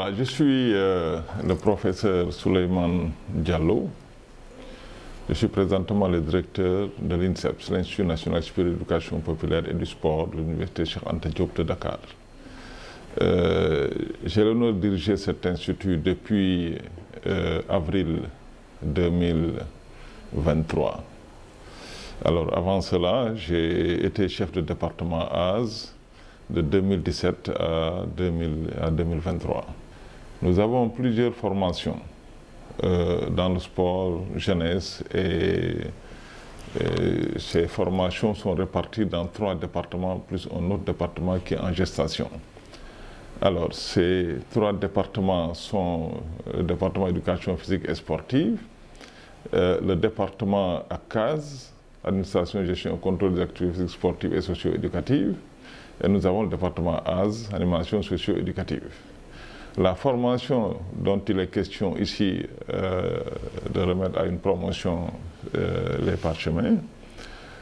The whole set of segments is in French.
Voilà, je suis le professeur Souleymane Diallo. Je suis présentement le directeur de l'INSEPS, l'Institut national supérieur d'éducation populaire et du sport de l'Université Cheikh Anta Diop de Dakar. J'ai l'honneur de diriger cet institut depuis avril 2023. Alors avant cela, j'ai été chef de département AS de 2017 à 2023. Nous avons plusieurs formations dans le sport jeunesse et ces formations sont réparties dans 3 départements plus un autre département qui est en gestation. Alors ces 3 départements sont le département éducation physique et sportive, le département ACAS, administration, gestion et contrôle des activités physiques, sportives et socio-éducatives, et nous avons le département AS, animation socio-éducative. La formation dont il est question ici de remettre à une promotion les parchemins,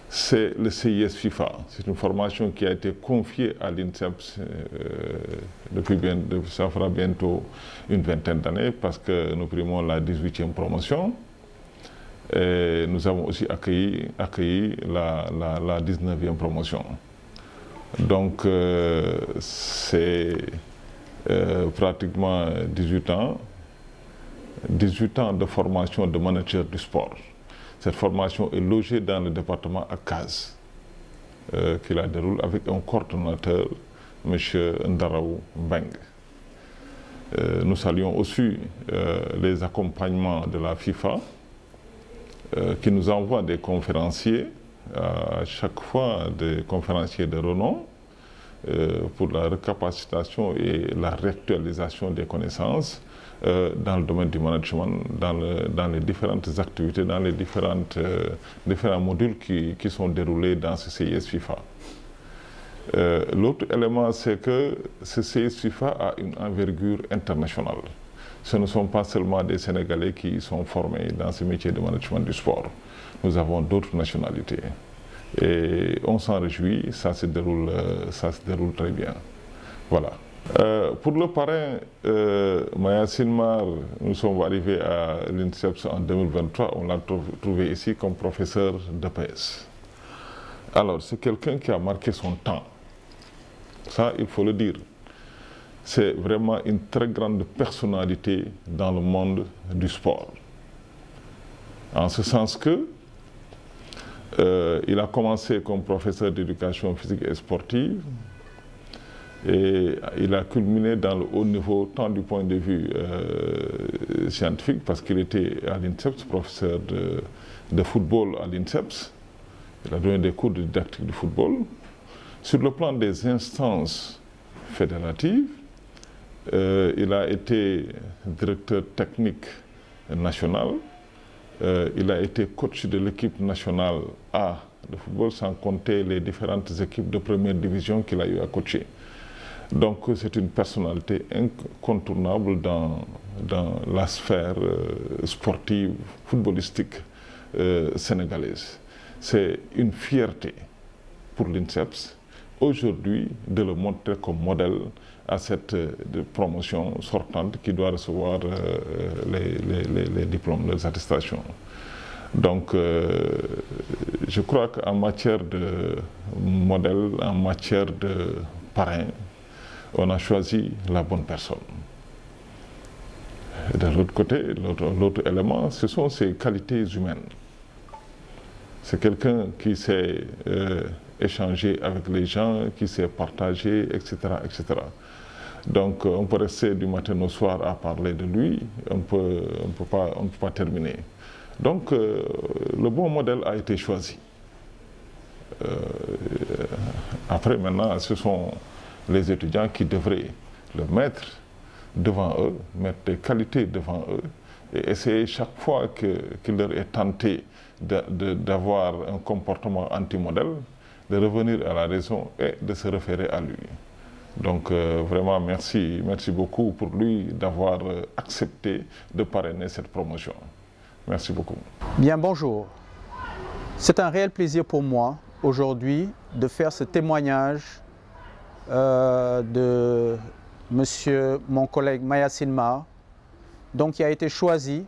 c'est le CIS FIFA. C'est une formation qui a été confiée à l'INSEPS ça fera bientôt une vingtaine d'années parce que nous primons la 18e promotion. Et nous avons aussi accueilli la 19e promotion. Donc c'est pratiquement 18 ans de formation de manager du sport. Cette formation est logée dans le département ACAS, qui la déroule avec un coordonnateur, M. Ndaraou Mbeng. Nous saluons aussi les accompagnements de la FIFA, qui nous envoie des conférenciers, à chaque fois des conférenciers de renom, pour la recapacitation et la réactualisation des connaissances dans le domaine du management, dans les différentes activités, dans les différents modules qui sont déroulés dans ce CIS FIFA. L'autre élément, c'est que ce CIS FIFA a une envergure internationale. Ce ne sont pas seulement des Sénégalais qui sont formés dans ce métier de management du sport. Nous avons d'autres nationalités. Et on s'en réjouit, ça se déroule très bien. Voilà. Pour le parrain, Maya Sinmar, nous sommes arrivés à l'INSEPS en 2023, on l'a trouvé ici comme professeur d'EPS. Alors, c'est quelqu'un qui a marqué son temps. Ça, il faut le dire. C'est vraiment une très grande personnalité dans le monde du sport. En ce sens que il a commencé comme professeur d'éducation physique et sportive et il a culminé dans le haut niveau tant du point de vue scientifique parce qu'il était à l'INSEPS, professeur de football à l'INSEPS. Il a donné des cours de didactique du football. Sur le plan des instances fédératives, il a été directeur technique national. Il a été coach de l'équipe nationale A de football, sans compter les différentes équipes de première division qu'il a eu à coacher. Donc c'est une personnalité incontournable dans la sphère sportive, footballistique sénégalaise. C'est une fierté pour l'INSEPS aujourd'hui de le montrer comme modèle à cette promotion sortante qui doit recevoir les diplômes, les attestations. Donc je crois qu'en matière de modèle, en matière de parrain, on a choisi la bonne personne. Et de l'autre côté, l'autre élément, ce sont ses qualités humaines. C'est quelqu'un qui sait échanger avec les gens, qui sait partager, etc., etc. Donc on peut rester du matin au soir à parler de lui, on ne peut pas terminer. Donc le bon modèle a été choisi. Après maintenant, ce sont les étudiants qui devraient le mettre devant eux, mettre des qualités devant eux et essayer chaque fois qu'il leur est tenté d'avoir un comportement anti-modèle, de revenir à la raison et de se référer à lui. Donc vraiment merci beaucoup pour lui d'avoir accepté de parrainer cette promotion. Merci beaucoup. Bien, bonjour. C'est un réel plaisir pour moi aujourd'hui de faire ce témoignage de mon collègue Mayacine Mar, donc, qui a été choisi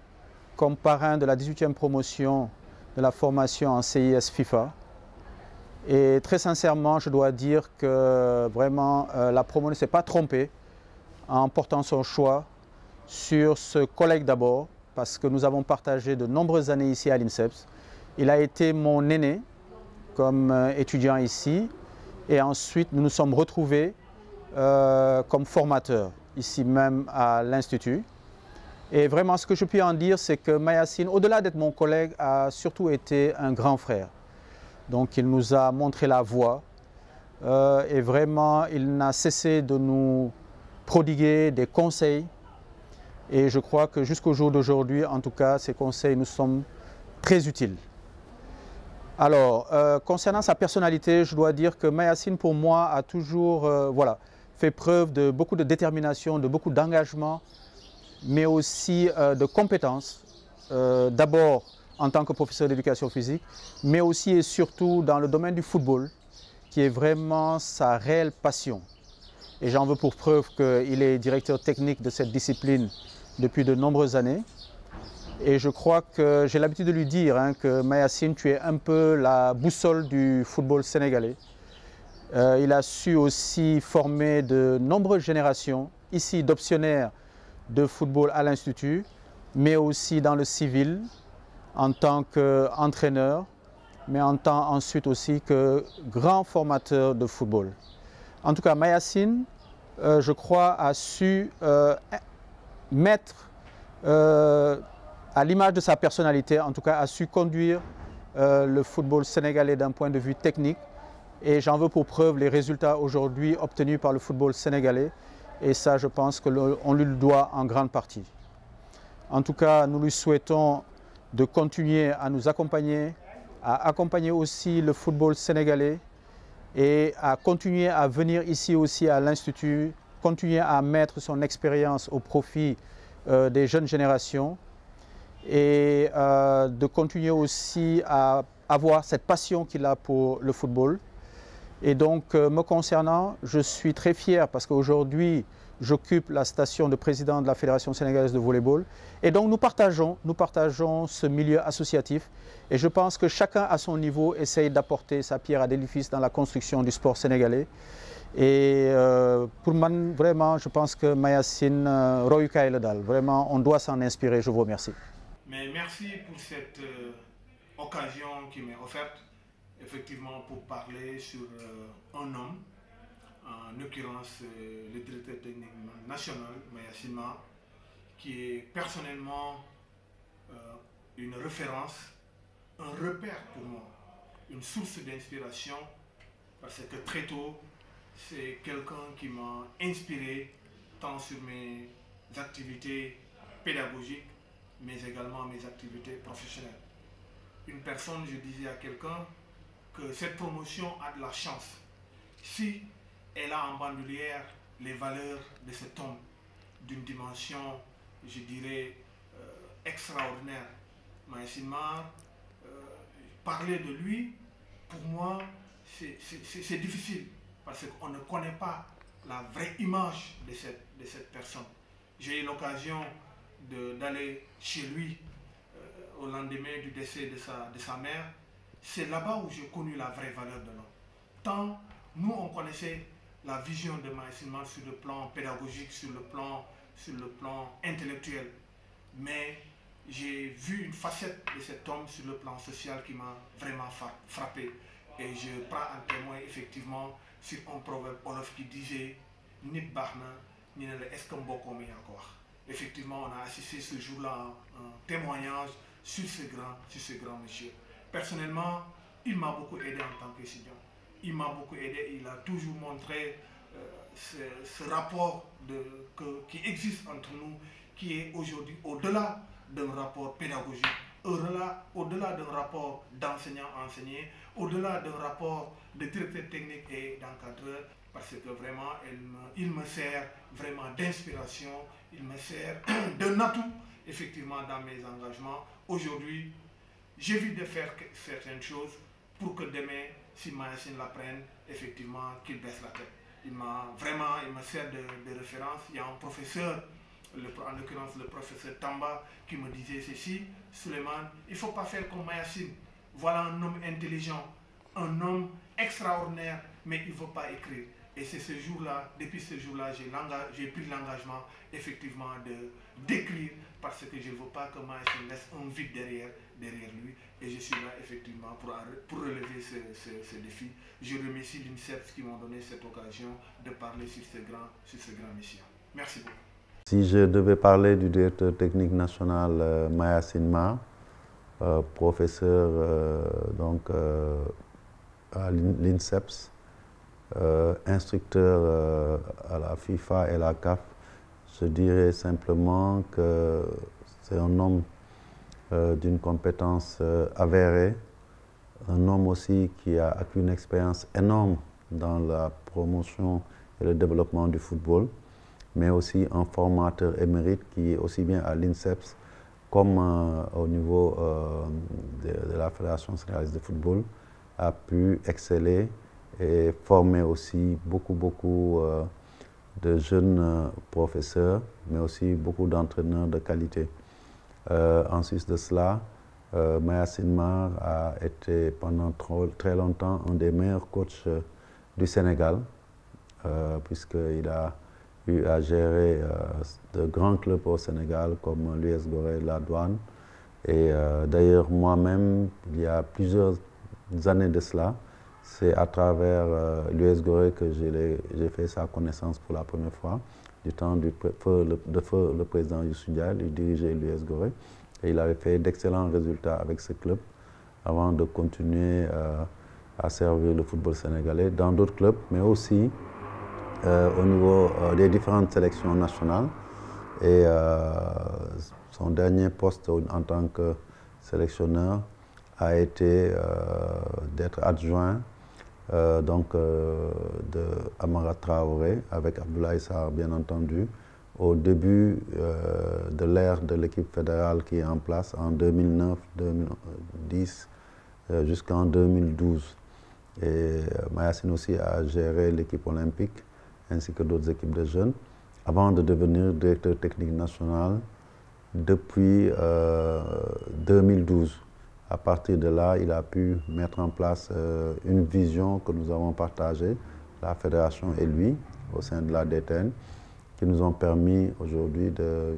comme parrain de la 18e promotion de la formation en CIS FIFA. Et très sincèrement, je dois dire que vraiment la promo ne s'est pas trompée en portant son choix sur ce collègue d'abord, parce que nous avons partagé de nombreuses années ici à l'INSEPS. Il a été mon aîné comme étudiant ici, et ensuite nous nous sommes retrouvés comme formateurs ici même à l'Institut. Et vraiment, ce que je puis en dire, c'est que Mayacine, au-delà d'être mon collègue, a surtout été un grand frère. Donc, il nous a montré la voie et vraiment, il n'a cessé de nous prodiguer des conseils. Et je crois que jusqu'au jour d'aujourd'hui, en tout cas, ces conseils nous sont très utiles. Alors, concernant sa personnalité, je dois dire que Mayacine, pour moi, a toujours fait preuve de beaucoup de détermination, de beaucoup d'engagement, mais aussi de compétences, d'abord en tant que professeur d'éducation physique, mais aussi et surtout dans le domaine du football, qui est vraiment sa réelle passion. Et j'en veux pour preuve qu'il est directeur technique de cette discipline depuis de nombreuses années. Et je crois que j'ai l'habitude de lui dire que Mayacine, tu es un peu la boussole du football sénégalais. Il a su aussi former de nombreuses générations, ici d'optionnaires de football à l'Institut, mais aussi dans le civil, en tant qu'entraîneur, mais en tant ensuite aussi que grand formateur de football. En tout cas, Mayacine, je crois, a su mettre, à l'image de sa personnalité, en tout cas, a su conduire le football sénégalais d'un point de vue technique. Et j'en veux pour preuve les résultats aujourd'hui obtenus par le football sénégalais. Et ça, je pense qu'on lui le doit en grande partie. En tout cas, nous lui souhaitons de continuer à nous accompagner, à accompagner aussi le football sénégalais et à continuer à venir ici aussi à l'Institut, continuer à mettre son expérience au profit des jeunes générations et de continuer aussi à avoir cette passion qu'il a pour le football. Et donc, me concernant, je suis très fier parce qu'aujourd'hui, j'occupe la station de président de la Fédération sénégalaise de volleyball. Et donc, nous partageons ce milieu associatif. Et je pense que chacun, à son niveau, essaye d'apporter sa pierre à l'édifice dans la construction du sport sénégalais. Et pour moi, vraiment, je pense que Mayacine, royukaay la daal, vraiment, on doit s'en inspirer. Je vous remercie. Mais merci pour cette occasion qui m'est offerte. Effectivement, pour parler sur un homme, en l'occurrence le directeur technique national, Mayacine Mar, qui est personnellement une référence, un repère pour moi, une source d'inspiration, parce que très tôt, c'est quelqu'un qui m'a inspiré tant sur mes activités pédagogiques, mais également mes activités professionnelles. Une personne, je disais à quelqu'un, que cette promotion a de la chance si elle a en bandoulière les valeurs de cet homme d'une dimension, je dirais, extraordinaire. Mayacine Mar, parler de lui, pour moi, c'est difficile parce qu'on ne connaît pas la vraie image de cette personne. J'ai eu l'occasion d'aller chez lui au lendemain du décès de sa mère. C'est là-bas où j'ai connu la vraie valeur de l'homme. Tant nous, on connaissait la vision de Mayacine Mar sur le plan pédagogique, sur le plan intellectuel. Mais j'ai vu une facette de cet homme sur le plan social qui m'a vraiment frappé. Et je prends en témoin effectivement sur un proverbe wolof qui disait « Nit baxna, ñu ne la est-ce que mbokk mi yaa ko wax ». Effectivement, on a assisté ce jour-là à un témoignage sur ce grand monsieur. Personnellement, il m'a beaucoup aidé en tant qu'étudiant. Il m'a beaucoup aidé, il a toujours montré ce rapport qui existe entre nous, qui est aujourd'hui au-delà d'un rapport pédagogique, au-delà d'un rapport d'enseignant-enseigné, au-delà d'un rapport de directeur technique et d'encadreur, parce que vraiment, il me sert vraiment d'inspiration, il me sert d'un atout, effectivement, dans mes engagements. Aujourd'hui, j'évite de faire certaines choses pour que demain, si Mayacine l'apprenne, effectivement, qu'il baisse la tête. il me sert de référence. Il y a un professeur, en l'occurrence le professeur Tamba, qui me disait ceci: Souleymane, il ne faut pas faire comme Mayacine. Voilà un homme intelligent, un homme extraordinaire, mais il ne veut pas écrire. Et c'est ce jour-là, depuis ce jour-là, j'ai pris l'engagement effectivement d'écrire, parce que je ne veux pas que Mayacine laisse un vide derrière lui. Et je suis là effectivement pour relever ce défi. Je remercie l'INSEP qui m'ont donné cette occasion de parler sur ce grand mission. Merci beaucoup. Si je devais parler du directeur technique national Mayacine Mar, professeur à l'INSEPS, instructeur à la FIFA et la CAF, je dirais simplement que c'est un homme d'une compétence avérée, un homme aussi qui a acquis une expérience énorme dans la promotion et le développement du football, mais aussi un formateur émérite qui, aussi bien à l'INSEPS comme au niveau de la Fédération sénégalaise de football, a pu exceller et former aussi beaucoup de jeunes professeurs, mais aussi beaucoup d'entraîneurs de qualité. En sus de cela, Mayacine Mar a été pendant très longtemps un des meilleurs coachs du Sénégal, puisqu'il a eu à gérer de grands clubs au Sénégal comme l'US Gorée, la Douane. Et d'ailleurs, moi-même, il y a plusieurs années de cela, c'est à travers l'US Gorée que j'ai fait sa connaissance pour la première fois, du temps de feu le président Youssou Ndiaye, il dirigeait l'US Gorée, et il avait fait d'excellents résultats avec ce club avant de continuer à servir le football sénégalais dans d'autres clubs, mais aussi au niveau des différentes sélections nationales. Et son dernier poste en tant que sélectionneur a été d'être adjoint de Amara Traoré avec Abdoulaye Sarr, bien entendu, au début de l'ère de l'équipe fédérale qui est en place en 2009-2010 jusqu'en 2012. Et Mayacine aussi a géré l'équipe olympique ainsi que d'autres équipes de jeunes avant de devenir directeur technique national depuis 2012. À partir de là, il a pu mettre en place une vision que nous avons partagée, la fédération et lui, au sein de la DTN, qui nous ont permis aujourd'hui de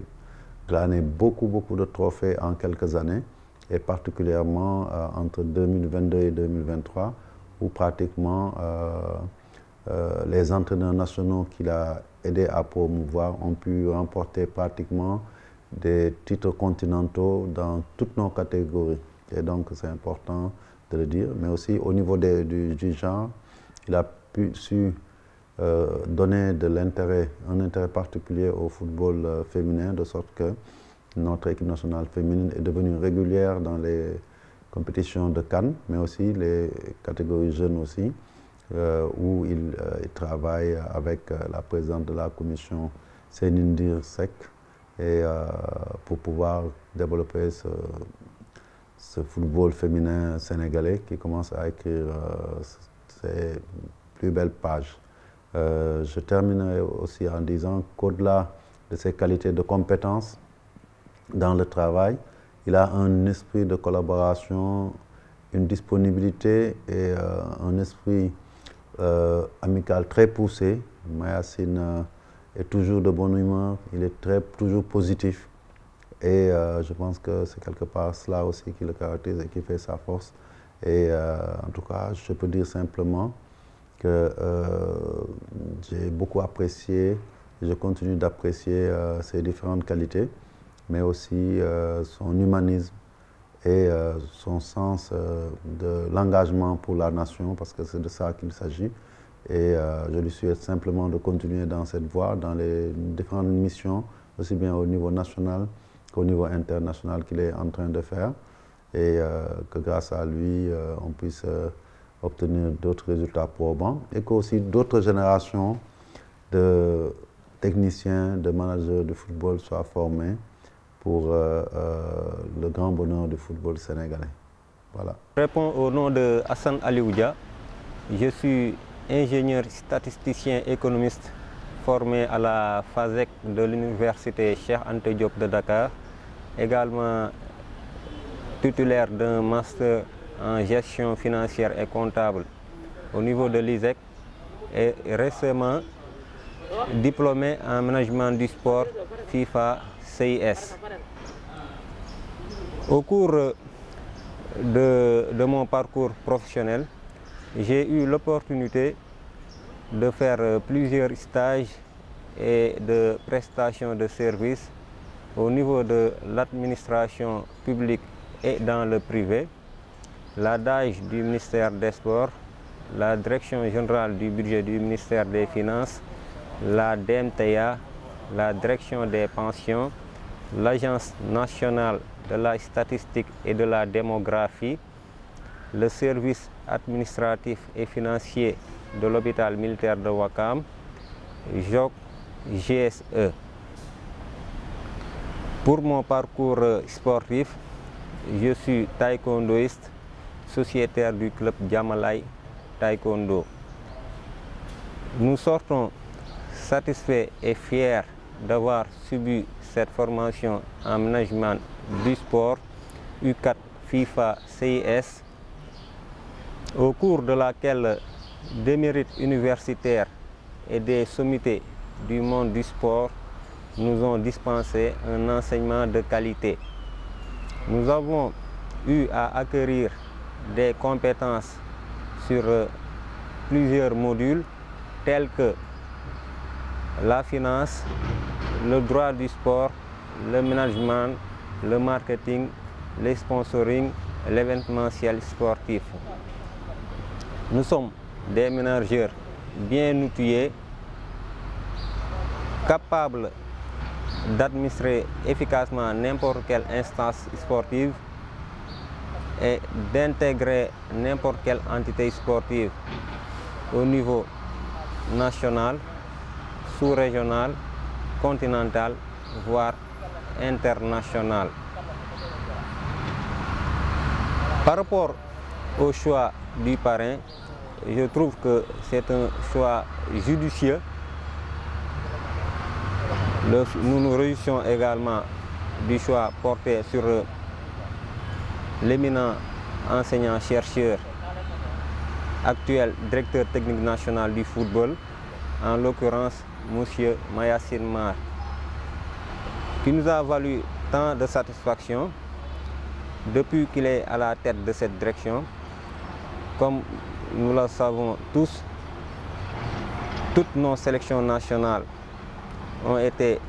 glaner beaucoup de trophées en quelques années, et particulièrement entre 2022 et 2023, où pratiquement les entraîneurs nationaux qu'il a aidé à promouvoir ont pu remporter pratiquement des titres continentaux dans toutes nos catégories. Et donc c'est important de le dire, mais aussi au niveau du genre, il a su donner un intérêt particulier au football féminin, de sorte que notre équipe nationale féminine est devenue régulière dans les compétitions de CAN, mais aussi les catégories jeunes aussi, où il travaille avec la présidente de la commission, Sénindir Sek, et pour pouvoir développer ce football féminin sénégalais qui commence à écrire ses plus belles pages. Je terminerai aussi en disant qu'au-delà de ses qualités de compétences dans le travail, il a un esprit de collaboration, une disponibilité et un esprit amical très poussé. Mayacine est toujours de bonne humeur, il est toujours positif. Et je pense que c'est quelque part cela aussi qui le caractérise et qui fait sa force. Et en tout cas, je peux dire simplement que j'ai beaucoup apprécié, et je continue d'apprécier ses différentes qualités, mais aussi son humanisme et son sens de l'engagement pour la nation, parce que c'est de ça qu'il s'agit. Et je lui souhaite simplement de continuer dans cette voie, dans les différentes missions, aussi bien au niveau national qu'au niveau international qu'il est en train de faire, et que grâce à lui, on puisse obtenir d'autres résultats probants, et qu'aussi d'autres générations de techniciens, de managers de football soient formés pour le grand bonheur du football sénégalais. Voilà. Je réponds au nom de Hassan Alioudia. Je suis ingénieur statisticien économiste formé à la FASEC de l'université Cheikh Anta Diop de Dakar, également titulaire d'un master en gestion financière et comptable au niveau de l'ISEC et récemment diplômé en management du sport FIFA CIS. Au cours de mon parcours professionnel, j'ai eu l'opportunité de faire plusieurs stages et de prestations de services au niveau de l'administration publique et dans le privé, la DAGE du ministère des Sports, la Direction générale du budget du ministère des Finances, la DMTA, la Direction des pensions, l'Agence nationale de la statistique et de la démographie, le service administratif et financier de l'hôpital militaire de Ouakam, JOC, GSE. Pour mon parcours sportif, je suis taekwondoïste, sociétaire du club Djamalai Taekwondo. Nous sortons satisfaits et fiers d'avoir subi cette formation en management du sport U4 FIFA CIS, au cours de laquelle des mérites universitaires et des sommités du monde du sport nous ont dispensé un enseignement de qualité. Nous avons eu à acquérir des compétences sur plusieurs modules tels que la finance, le droit du sport, le management, le marketing, le sponsoring, l'événementiel sportif. Nous sommes des managers bien outillés, capables d'administrer efficacement n'importe quelle instance sportive et d'intégrer n'importe quelle entité sportive au niveau national, sous-régional, continental, voire international. Par rapport au choix du parrain, je trouve que c'est un choix judicieux. Nous nous réjouissons également du choix porté sur l'éminent enseignant-chercheur, actuel directeur technique national du football, en l'occurrence M. Mayacine Mar, qui nous a valu tant de satisfaction depuis qu'il est à la tête de cette direction. Comme nous le savons tous, toutes nos sélections nationales ont été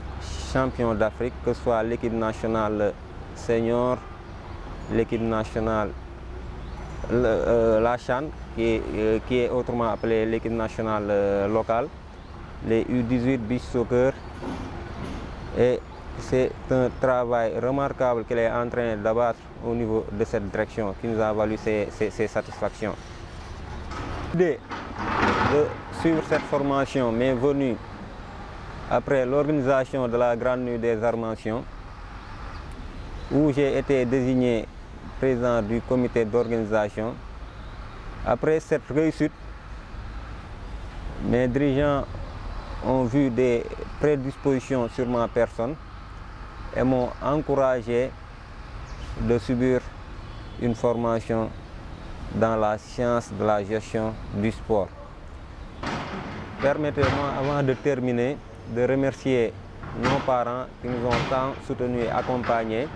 champions d'Afrique, que ce soit l'équipe nationale senior, l'équipe nationale, la CHAN, qui est autrement appelée l'équipe nationale locale, les U18 beach soccer. Et c'est un travail remarquable qu'il est en train d'abattre au niveau de cette direction qui nous a valu ces satisfactions. L'idée de suivre cette formation m'est venue après l'organisation de la Grande Nuit des Arts-Martiaux, où j'ai été désigné président du comité d'organisation. Après cette réussite, mes dirigeants ont vu des prédispositions sur ma personne et m'ont encouragé de subir une formation dans la science de la gestion du sport. Permettez-moi, avant de terminer, de remercier nos parents qui nous ont tant soutenus et accompagnés,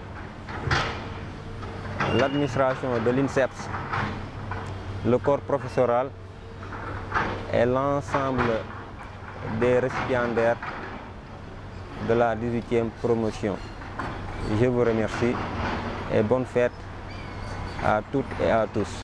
l'administration de l'INSEPS, le corps professoral et l'ensemble des récipiendaires de la 18e promotion. Je vous remercie et bonne fête à toutes et à tous.